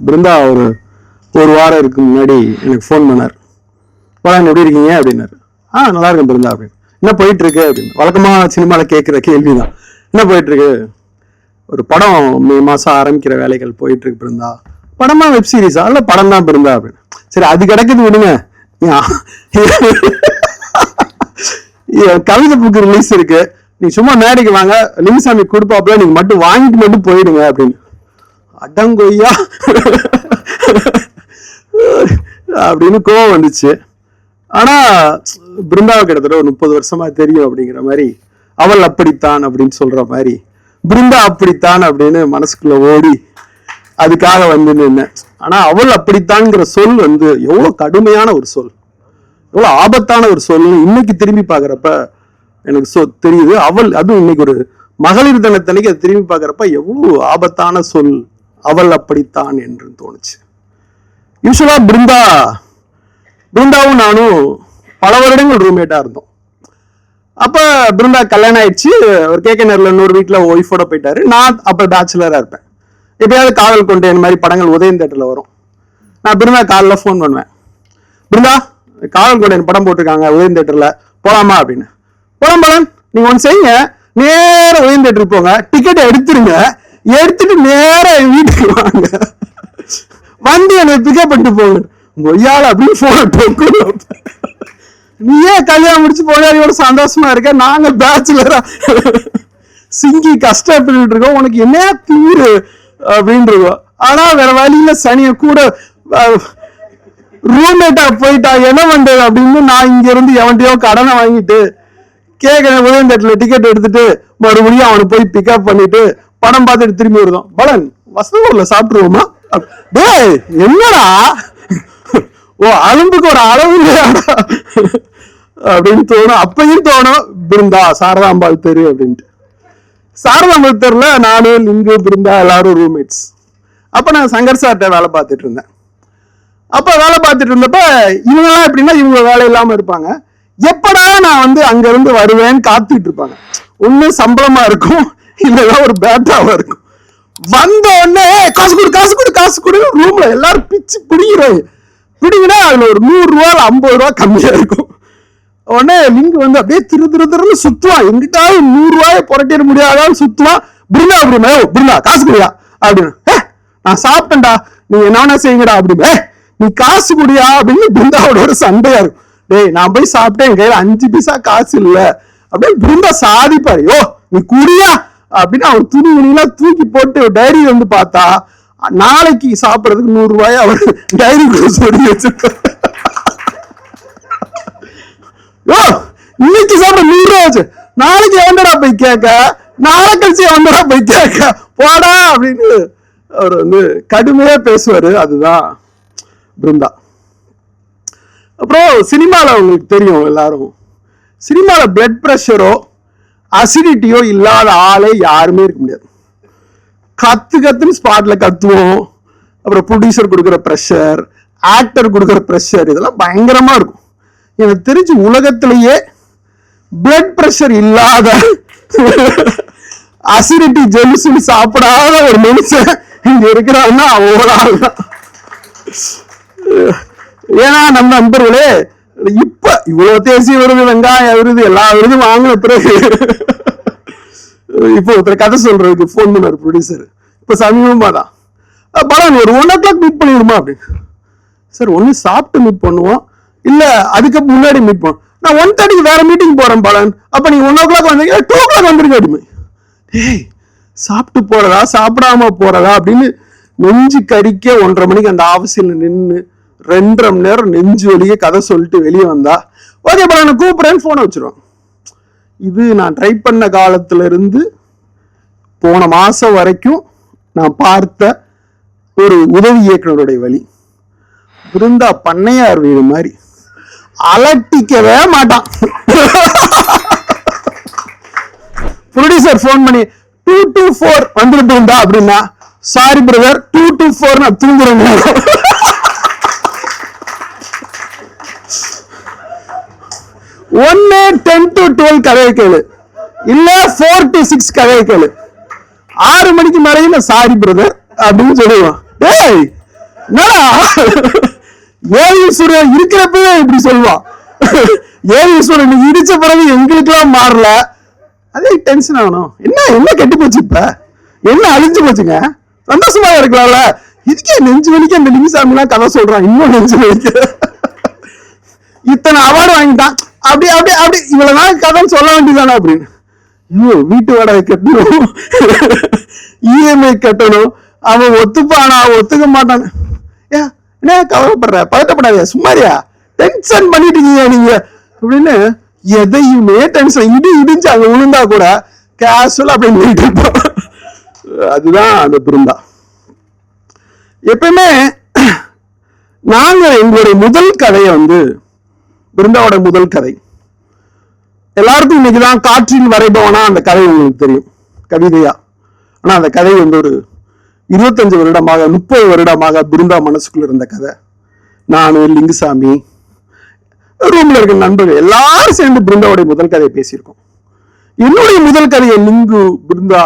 பிருந்தா ஒரு வாரம் இருக்கு முன்னாடி எனக்கு ஃபோன் பண்ணார். படம் எப்படி இருக்கீங்க அப்படின்னாரு. நல்லா இருக்கேன் பிருந்தா அப்படின்னு. என்ன போயிட்டு இருக்கு அப்படின்னு. வழக்கமா சினிமாவில் கேட்குற கேள்விதான். என்ன போயிட்டு இருக்கு? ஒரு படம் மே மாசம் ஆரம்பிக்கிற வேலைகள் போயிட்டு இருக்கு பிருந்தா. படமா வெப் சீரிஸா? இல்ல படம் தான் பிருந்தா அப்படின்னு. சரி அது கிடக்குது விடுங்க. கவிதை புக்கு ரிலீஸ் இருக்கு, நீ சும்மா மேடைக்கு வாங்க, லிங்குசாமி கொடுப்பாப்புல, நீங்க மட்டும் வாங்கிட்டு மட்டும் போயிடுங்க அப்படின்னு. அடங்கொய்யா அப்படின்னு கோவம் வந்துச்சு. ஆனா பிருந்தாவை கிட்டத்தட்ட ஒரு 30 வருஷமா தெரியும் அப்படிங்கிற மாதிரி, அவள் அப்படித்தான் அப்படின்னு சொல்ற மாதிரி பிருந்தா அப்படித்தான் அப்படின்னு மனசுக்குள்ள ஓடி அதுக்காக வந்து நின்ன. ஆனா அவள் அப்படித்தான்ங்கிற சொல் வந்து எவ்வளவு கடுமையான ஒரு சொல், எவ்வளவு ஆபத்தான ஒரு சொல் இன்னைக்கு திரும்பி பாக்குறப்ப எனக்கு தெரியுது. அவள் அதுவும் இன்னைக்கு ஒரு மகளிர் தினத்தன்னைக்கு அதை திரும்பி பாக்குறப்ப எவ்வளவு ஆபத்தான சொல் அவள் அப்படித்தான் என்று தோணுச்சு. யூஸ்வலா பிருந்தாவும் நானும் பல வருடங்கள் ரூம்மேட்டா இருந்தோம். அப்ப பிருந்தா கல்யாணம் ஆயிடுச்சு, ஒரு கேகேநர்ல இன்னொரு வீட்டுல ஒய்ஃபோட போயிட்டாரு. நான் அப்ப பேச்சுலரா இருப்பேன். எப்பயாவது காதல் கொண்டு இந்த மாதிரி படங்கள் உதயம் தேட்டர்ல வரும். நான் பிருந்தா காலைல ஃபோன் பண்ணுவேன், பிருந்தா காதல் கொண்டு படம் போட்டிருக்காங்க உதயம் தேட்டர்ல, போலாமா அப்படின்னு. போலாம் பலன், நீங்க ஒன்று செய்யுங்க, நேர உதயம் தேட்டருக்கு போங்க, டிக்கெட் எடுத்துருங்க, எடுத்துட்டு நேர என் வீட்டுக்கு வாங்க, வந்து என்னை பிக்கப் பண்ணிட்டு போங்க. கொய்யால அப்படின்னு போன். நீயே கல்யாணம் முடிச்சு பொண்டாட்டியோட சந்தோஷமா இருக்க, நாங்க பேச்சுலரா சிங்கி கஷ்டப்பட்டு இருக்கோம், உனக்கு என்ன தீரு அப்படின்னு இருக்கோம். ஆனா வேற வழியில சனிய கூட ரூம்மேட்டா போயிட்டா என்ன பண்றது அப்படின்னு நான் இங்க இருந்து எவன்டையோ கடனை வாங்கிட்டு கேட்கிறேன். உதயம் தேட்டர்ல டிக்கெட் எடுத்துட்டு மறுபடியும் அவனை போய் பிக்கப் பண்ணிட்டு படம் பார்த்துட்டு திரும்பி வருதோம். பலன் வசந்தூர்ல சாப்பிட்டுருவோமா? டேய் என்னடா, ஓ அலும்புக்கு ஒரு அளவு இல்லையாடா அப்படின்னு தோணும். அப்பயும் தோணும் பிருந்தா சாரதாம்பாள் தெரு அப்படின்ட்டு. சாரதாம்பாள் தெருல நானு லிங்கு பிருந்தா எல்லாரும் ரூம்மேட்ஸ். அப்ப நான் சங்கர் சார்ட்ட வேலை பார்த்துட்டு இருந்தேன். அப்ப வேலை பார்த்துட்டு இருந்தப்ப இவங்கெல்லாம் எப்படின்னா இவங்க வேலை இல்லாம இருப்பாங்க. எப்படா நான் வந்து அங்க இருந்து வருவேன்னு காத்துட்டு இருப்பாங்க. ஒண்ணு சம்பளமா இருக்கும், இல்லைன்னா ஒரு பேட்டாவா இருக்கும். வந்த உடனே காசு கொடு காசு கொடு காசு கொடு, ரூம்ல எல்லாரும் பிச்சு பிடிக்கிறாங்க. பிடிங்கன்னா அதுல ஒரு 100 ரூபா 50 ரூபா கம்மியா இருக்கும். உடனே லிங்கு வந்து அப்படியே திருன்னு சுத்துவான், எங்கிட்டாவது 100 ரூபாயை புரட்டிட முடியாதான்னு சுத்துவான். பிருந்தா அப்படின்னா பிருந்தா காசு குடியா அப்படின்னு. நான் சாப்பிட்டேன்டா, நீங்க என்ன செய்யுங்கடா அப்படின்னு. நீ காசு குடியா அப்படின்னு பிருந்தாவோட ஒரு சண்டையா இருக்கும். டேய் நான் போய் சாப்பிட்டேன், என் கையில 5 பைசா காசு இல்ல அப்படின்னு பிருந்தா சாதிப்பாரு. யோ நீ குடியா அப்படின்னு அவர் துணிலாம் தூக்கி போட்டு டைரி வந்து பார்த்தா நாளைக்கு சாப்பிடறதுக்கு 100 ரூபாய் அவர் டைரி சொல்லி வச்சிருக்காரு. யோ இன்னைக்கு சாப்பிட 100 ரூபாய் வச்சு, நாளைக்கு எவன்டா போய் கேட்க, நாளை கழிச்சு எவன்டா போய் கேட்க, போடா அப்படின்னு அவர் வந்து கடுமையா பேசுவாரு. அதுதான் பிருந்தா. அப்புறம் சினிமால உங்களுக்கு தெரியும் எல்லாரும், சினிமால பிளட் பிரஷரோ அசிடிட்டியோ இல்லாத ஆளே யாருமே இருக்க முடியாது. கத்துன்னு ஸ்பாட்ல கத்துவோம். அப்புறம் ப்ரொடியூசர் கொடுக்குற ப்ரெஷர், ஆக்டர் கொடுக்குற ப்ரெஷர், இதெல்லாம் பயங்கரமா இருக்கும். எனக்கு தெரிஞ்சு உலகத்திலேயே பிளட் பிரஷர் இல்லாத அசிடிட்டி ஜெலுசுன்னு சாப்பிடாத ஒரு மனுஷன் இங்க இருக்கிறான்னா ஒரு ஆள் தான். ஏன்னா நம்ம நண்பர்களே இப்ப இவ்வளவு தேசிய விருது, வெங்காய விருது, எல்லா விருதும் வாங்கின பிறகு இப்போ ஒருத்தர் கதை சொல்றதுக்கு போன் பண்ணாரு ப்ரொடியூசர். இப்ப சமீபமா தான் பலன் ஒரு 1 o'clock மீட் பண்ணிடுமா அப்படின்னு. சார் ஒண்ணு சாப்பிட்டு மீட் பண்ணுவோம், இல்ல அதுக்கு முன்னாடி மீட் பண்ணுவோம். நான் 1:30 வேற மீட்டிங் போறேன் பலன். அப்ப நீங்க 1 o'clock வந்தீங்க, 2 o'clock வந்துருங்க அப்படிமே. ஏய் சாப்பிட்டு போறதா சாப்பிடாம போறதா அப்படின்னு நெஞ்சு கறிக்க 1:30 மணிக்கு அந்த ஆபீஸ்ல நின்று 2.5 மணி நேரம் நெஞ்சு வலிய கதை சொல்லிட்டு வெளியே வந்தா ஓகே பலன் நான் கூப்பிடுறேன்னு போனை வச்சிருவான். இது நான் ட்ரை பண்ண காலத்துல இருந்து போன மாசம் வரைக்கும் நான் பார்த்த ஒரு உதவி இயக்குனருடைய வழி. பிருந்தா பண்ணையார் வீடு மாதிரி அலட்டிக்கவே மாட்டான். ப்ரொடியூசர் போன் பண்ணி 2 to 4 வந்துட்டு இருந்தா அப்படின்னா, சாரி பிரதர் 2 to 4 நான் தூங்குறேன். 10 to 12 கதையை கேளு, இல்ல 4 to 6 கதையை கேளு. 6 மணிக்கு மேலேயும் நான் சாரி பிரதர் அப்படின்னு சொல்லுவான். டேய் என்னடா ஏவீஸ்வரன் இருக்கிறப்பவே இப்படி சொல்லுவான். ஏவீஸ்வரன் இடிச்ச பிறகு எங்களுக்கு எல்லாம் மாறல, அதே டென்ஷன் ஆகணும். என்ன என்ன கெட்டு போச்சு, இப்ப என்ன அழிஞ்சு போச்சுங்க, சந்தோஷமா இருக்கலாம்ல. இதுக்கே நெஞ்சு வலிக்க அந்த லிங்குசாமி எல்லாம் கதை சொல்றான், இன்னும் நெஞ்சு வலிக்க. இத்தனை அவார்டு வாங்கிட்டான், அப்படி அப்படி அப்படி இவ்வளவு நாள் கதைன்னு சொல்ல வேண்டியதானே அப்படின்னு. ஐயோ, வீட்டு வாடகை கட்டணும், இஎம்ஐ கட்டணும், அவன் ஒத்துப்பானா ஒத்துக்க மாட்டான். என்ன கவலைப்படுற, பதட்டப்படாதியா, சும்மாரியா, டென்ஷன் பண்ணிட்டு இருக்கீங்க நீங்க அப்படின்னு. எதையுமே டென்ஷன் இடிஞ்சு அங்க விழுந்தா கூட கேஷுவலா அப்படின்னு சொல்லிட்டு இருப்போம். அதுதான் அந்த பிருந்தா. எப்பயுமே நாங்க எங்களுடைய முதல் கதையை பிருந்தாவோட முதல் கதை எல்லாருக்கும் இன்னைக்குதான் காற்றின் வரைபவனா அந்த கதை உங்களுக்கு தெரியும், கவிதையா. ஆனா அந்த கதை ஒரு 25 வருடமாக 30 வருடமாக பிருந்தா மனசுக்குள்ள இருந்த கதை. நானு, லிங்குசாமி, ரூம்ல இருக்க நண்பர்கள் எல்லாரும் சேர்ந்து பிருந்தாவுடைய முதல் கதையை பேசியிருக்கோம். என்னுடைய முதல் கதையை லிங்கு பிருந்தா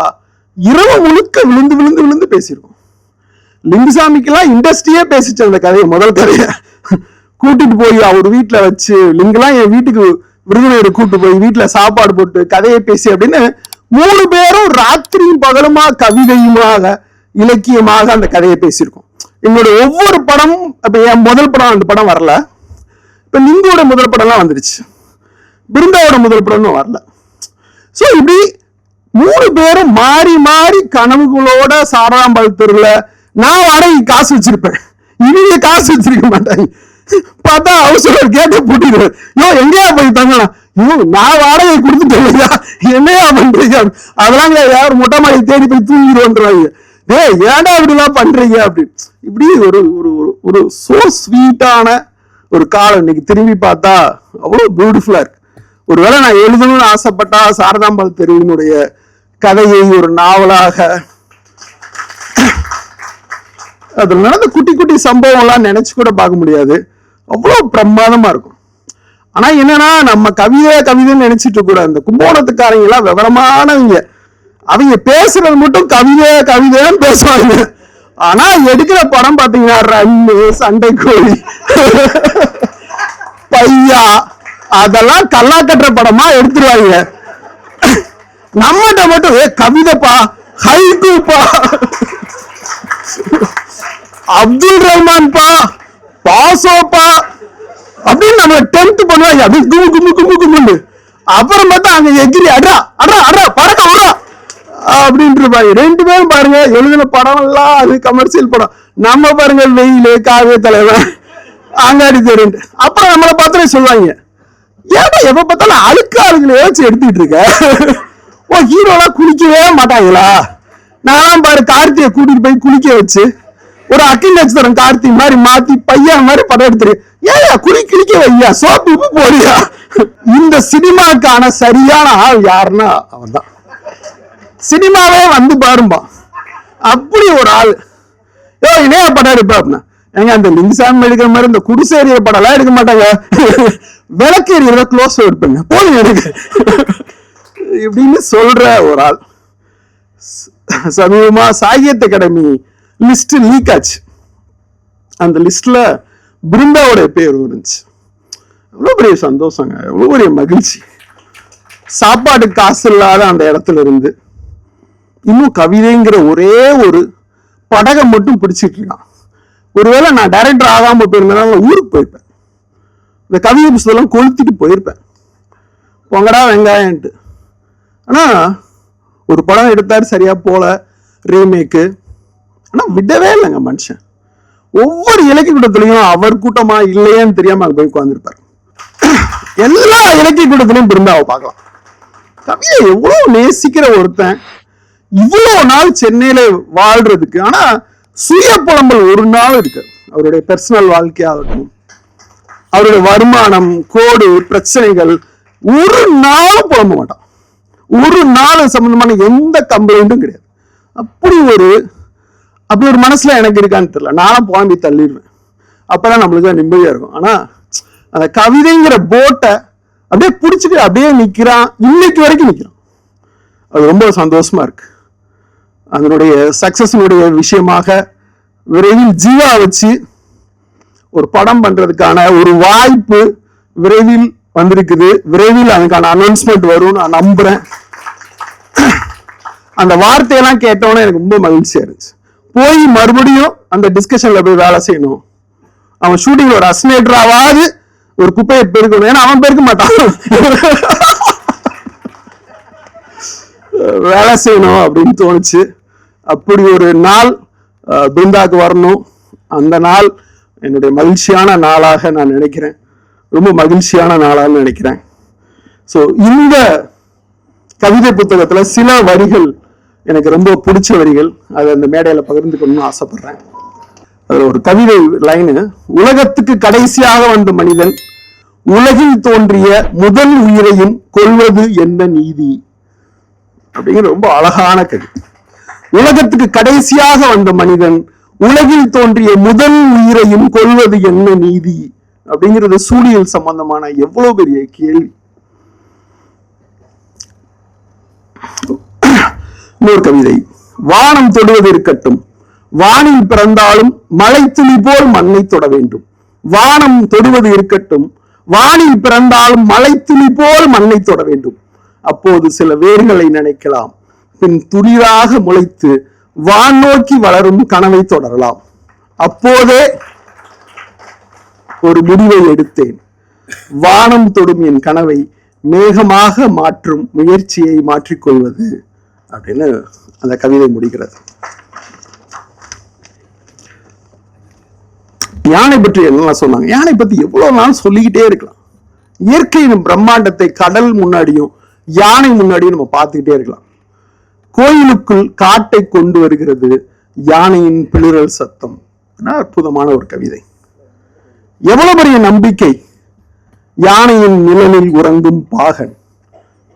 இரவு முழுக்க விழுந்து விழுந்து விழுந்து பேசியிருக்கோம். லிங்குசாமிக்கெல்லாம் இண்டஸ்ட்ரியே பேசிச்சு அந்த கதையை, முதல் கதையை. கூட்டிட்டு போய் அவர் வீட்டுல வச்சு, லிங்குலாம் என் வீட்டுக்கு விருதுநகர் கூட்டு போய் வீட்டுல சாப்பாடு போட்டு கதையை பேசி அப்படின்னு 3 பேரும் ராத்திரியும் பகலுமா கவிதையுமாக இலக்கியமாக அந்த கதையை பேசியிருக்கோம். என்னோட ஒவ்வொரு படமும், இப்ப என் முதல் படம் அந்த படம் வரல, இப்ப லிங்கோட முதல் படம்லாம் வந்துருச்சு, பிருந்தாவோட முதல் படம்னு வரல. சோ இப்படி 3 பேரும் மாறி மாறி கனவுகளோட சாராம்பாள் தெருல நான் வாடகை காசு வச்சிருப்பேன், இவங்க காசு வச்சிருக்க மாட்டாங்க. பார்த்தா அவசரம் கேட்ட பூட்டிடுவார், யோ எங்கேயா போய் தங்கலாம், யோ நான் வாடகை கொடுத்துட்டேன் இல்லையா, என்னையா பண்றீங்க, அதெல்லாம் யாரும் மொட்டை மாடி தேடி போய் தூங்கிடுவாங்க, டேய் ஏன்டா இப்படிலாம் பண்றீங்க அப்படின்னு. இப்படி ஒரு ஒரு சோ ஸ்வீட்டான ஒரு காலம் இன்னைக்கு திரும்பி பார்த்தா அவ்வளவு பியூட்டிஃபுல்லா இருக்கு. ஒருவேளை நான் எழுதணும்னு ஆசைப்பட்டா சாரதாம்பாள் தெருவினுடைய கதையை ஒரு நாவலாக, அதுல நடந்த குட்டி குட்டி சம்பவம் எல்லாம் நினைச்சு கூட பார்க்க முடியாது, அவ்வளவு பிரமாதமா இருக்கும். ஆனா என்னன்னா, நம்ம கவிதைன்னு நினைச்சிட்டு கூட இந்த கும்போணத்துக்காரங்க எல்லாம் விவரமானவங்க, அவங்க பேசுறது மட்டும் கவிதைன்னு பேசுவாங்க. ஆனா எடுக்கிற படம் பாத்தீங்கன்னா ரன்னு, சண்டை கோழி, பையா, அதெல்லாம் கல்லா கட்டுற படமா எடுத்துருவாங்க. நம்மகிட்ட மட்டும் கவிதைப்பா, ஹைகூப்பா, அப்துல் ரஹ்மான் பா, பாசோப்பா அப்படின்னு நம்ம டென்த் பண்ணுவாங்க, அப்படி கும்பு கும்பு கும்பு கும்புண்டு. அப்புறம் பார்த்தா அங்க எகிரி அட்ரா அட்ரா அட்ரா பறக்க விடுறா அப்படின்ட்டு இருப்பாங்க. 2 பேரும் பாருங்க, எழுதின படம் எல்லாம் அது கமர்ஷியல் படம். நம்ம பாருங்க வெயிலு, காவிய தலைவன், அங்காடி தெரியும். அப்புறம் நம்மளை பார்த்தாலே சொல்லுவாங்க, ஏன்னா எப்ப பார்த்தாலும் அழுக்க ஆளுங்களை வச்சு எடுத்துக்கிட்டு இருக்க, ஓ ஹீரோலாம் குளிக்கவே மாட்டாங்களா. நான் பாரு கார்த்தியை கூட்டிட்டு போய் குளிக்க வச்சு ஒரு அக்கில் நட்சத்திரம் கார்த்தி மாதிரி மாத்தி பையன் மாதிரி படம் எடுத்துரு, ஏயா குளிக்க வையா, சோப்பு உப்பு போறியா. இந்த சினிமாக்கான சரியான ஆள் யாருன்னா அவன் தான். சினிமாவே பாரும்பா, அப்படி ஒரு ஆள். இணைய படம் எடுப்பா அப்படின்னா, ஏங்க அந்த லிங்குசாமி எடுக்கிற மாதிரி இந்த குடிசேரிய படம் எல்லாம் எடுக்க மாட்டாங்க, விளக்கு எறியத க்ளோஸ் எடுப்பேங்க போதும் எனக்கு இப்படின்னு சொல்ற ஒரு ஆள். சமீபமா சாகித்ய அகாடமி லிஸ்ட் லீக் ஆச்சு. அந்த லிஸ்ட்ல பிருந்தாவோட பேர் இருந்துச்சு. எவ்வளவு பெரிய சந்தோஷங்க, எவ்வளவு பெரிய மகிழ்ச்சி. சாப்பாடு காசு இல்லாத அந்த இடத்துல இருந்து இன்னும் கவிதைங்கிற ஒரே ஒரு படகம் மட்டும் பிடிச்சிட்டு இருக்கான். ஒருவேளை நான் டைரக்டர் ஆகாம போயிருந்தேன், ஊருக்கு போயிருப்பேன், இந்த கவிதை புத்தகம் கொளுத்திட்டு போயிருப்பேன், பொங்கடா வெங்காயன்ட்டு. ஆனா ஒரு படம் எடுத்தாரு, சரியா போல, ரீமேக்கு. ஆனா விடவே இல்லைங்க மனுஷன். ஒவ்வொரு இலக்கிய கூட்டத்திலையும் அவர் கூட்டமா இல்லையேன்னு தெரியாம அங்க போய் உட்கார்ந்துருப்பாரு. எல்லா இலக்கிய கூட்டத்திலையும் பிருந்தாவை பார்க்கலாம். கவிதை எவ்வளவு நேசிக்கிற ஒருத்தன், இவ்வளவு நாள் சென்னையில வாழ்றதுக்கு. ஆனா சுய புலம்பல் ஒரு நாள் இருக்கு. அவருடைய பர்சனல் வாழ்க்கையாகட்டும், அவருடைய வருமானம், கோடு, பிரச்சனைகள், ஒரு நாளும் புலம்ப மாட்டான். ஒரு நாள் சம்பந்தமான எந்த கம்ப்ளைண்ட்டும் கிடையாது. அப்படி ஒரு மனசுல எனக்கு இருக்கான்னு தெரியல. நானும் புலம்பி தள்ளிடுவேன், அப்பதான் நம்மளுக்கு நிம்மதியா இருக்கும். ஆனா அந்த கவிதைங்கிற போட்டை அப்படியே பிடிச்சிட்டு அப்படியே நிக்கிறான், இன்னைக்கு வரைக்கும் நிக்கிறான். அது ரொம்ப சந்தோஷமா இருக்கு. அதனுடைய சக்சஸினுடைய விஷயமாக விரைவில் ஜீவா வச்சு ஒரு படம் பண்றதுக்கான ஒரு வாய்ப்பு விரைவில் வந்திருக்குது. விரைவில் அதுக்கான அனௌன்ஸ்மெண்ட் வரும் நான் நம்புறேன். அந்த வார்த்தையெல்லாம் கேட்டோன்னே எனக்கு ரொம்ப மகிழ்ச்சியா இருந்துச்சு. போய் மறுபடியும் அந்த டிஸ்கஷன்ல போய் வேலை செய்யணும். அவன் ஷூட்டிங் ஒரு அஸ்னேட்டராவது ஒரு குப்பையை பெருக்கணும். ஏன்னா அவன் பெருக்க மாட்டான், வேலை செய்யணும் அப்படின்னு தோணுச்சு. அப்படி ஒரு நாள் பிருந்தாக்கு வரணும். அந்த நாள் என்னுடைய மகிழ்ச்சியான நாளாக நான் நினைக்கிறேன். ரொம்ப மகிழ்ச்சியான நாளாக நினைக்கிறேன். ஸோ இந்த கவிதை புத்தகத்துல சில வரிகள் எனக்கு ரொம்ப பிடிச்ச வரிகள். அதை அந்த மேடையில பகிர்ந்துக்கணும்னு ஆசைப்படுறேன். அதுல ஒரு கவிதை லைனு, உலகத்துக்கு கடைசியாக வந்த மனிதன் உலகில் தோன்றிய முதல் உயிரையும் கொல்வது என்ன நீதி அப்படிங்கிற ரொம்ப அழகான கவிதை. உலகத்துக்கு கடைசியாக வந்த மனிதன் உலகில் தோன்றிய முதல் உயிரையும் கொல்வது என்ன நீதி அப்படிங்கிறது சூழியல் சம்பந்தமான எவ்வளவு பெரிய கேள்வி. இன்னொரு கவிதை, வானம் தொடுவது இருக்கட்டும், வானில் பிறந்தாலும் மழை துளி போல் மண்ணை தொட வேண்டும். வானம் தொடுவது இருக்கட்டும், வானில் பிறந்தாலும் மழை துளி போல் மண்ணை தொட வேண்டும். அப்போது சில வேர்களை நினைக்கலாம், பின் துளிராக முளைத்து வான் நோக்கி வளரும் கனவை தொடரலாம். அப்போதே ஒரு முடிவை எடுத்தேன், வானம் தொடும் என் கனவை மேகமாக மாற்றும் முயற்சியை மாற்றிக்கொள்வது அப்படின்னு அந்த கவிதை முடிகிறது. யானை பற்றி என்னெல்லாம் சொன்னாங்க, யானை பத்தி எவ்வளவு நாள் சொல்லிக்கிட்டே இருக்கலாம். இயற்கையின் பிரம்மாண்டத்தை கடல் முன்னாடியும் யானை முன்னாடியும் நம்ம பார்த்துக்கிட்டே இருக்கலாம். கோயிலுக்குள் காட்டை கொண்டு வருகிறது யானையின் பிளிரல் சத்தம். அற்புதமான ஒரு கவிதை. எவ்வளவு பெரிய நம்பிக்கை, யானையின் நிழலில் உறங்கும் பாகன்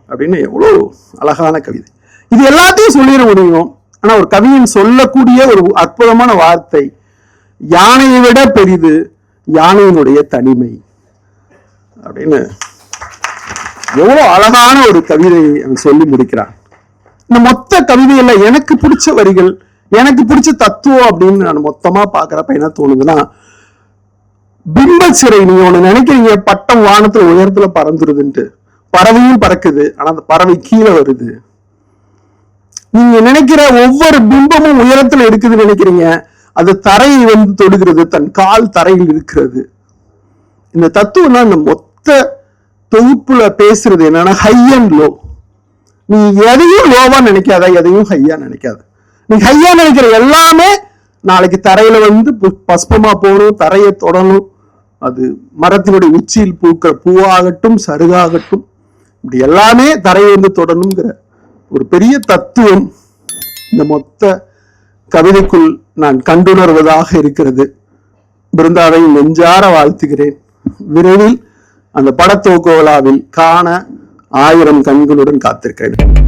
அப்படின்னு எவ்வளவு அழகான கவிதை. இது எல்லாத்தையும் சொல்லிட முடியும். ஆனா ஒரு கவியின் சொல்லக்கூடிய ஒரு அற்புதமான வார்த்தை, யானையை விட பெரிது யானையினுடைய தனிமை அப்படின்னு எவ்வளவு அழகான ஒரு கவிதை சொல்லி முடிக்கிறான். இந்த மொத்த கவிதையில எனக்கு பிடிச்ச வரிகள், எனக்கு பிடிச்ச தத்துவம் அப்படின்னு நான் மொத்தமா பாக்குறப்ப என்ன தோணுதுன்னா, பிம்பச்சிறை நீங்க ஒண்ணு நினைக்கிறீங்க, பட்டம் வானத்துல உயரத்துல பறந்துருதுன்ட்டு, பறவையும் பறக்குது, ஆனா அந்த பறவை கீழே வருது. நீங்க நினைக்கிற ஒவ்வொரு பிம்பமும் உயரத்துல இருக்குதுன்னு நினைக்கிறீங்க, அது தரையை வந்து தொடுகிறது, தன் கால் தரையில் இருக்கிறது. இந்த தத்துவம் தான் இந்த மொத்த தொகுப்புல பேசுறது என்னன்னா, ஹை அண்ட் லோ. நீ எதையும் லோவா நினைக்காத, எதையும் ஹையா நினைக்காத. நீ ஹையா நினைக்கிற எல்லாமே நாளைக்கு தரையில வந்து பஸ்பமா போகணும், தரையை தொடணும். அது மரத்தினுடைய உச்சியில் பூக்கிற பூவாகட்டும் சருகாகட்டும், இப்படி எல்லாமே தரையை வந்து தொடணுங்கிற ஒரு பெரிய தத்துவம் இந்த மொத்த கவிதைக்குள் நான் கண்டுணர்வதாக இருக்கிறது. பிருந்தாவை நெஞ்சார வாழ்த்துகிறேன். விரைவில் அந்த படத்துவக்க விழாவில் காண 1000 கண்களுடன் காத்திருக்கிறேன்.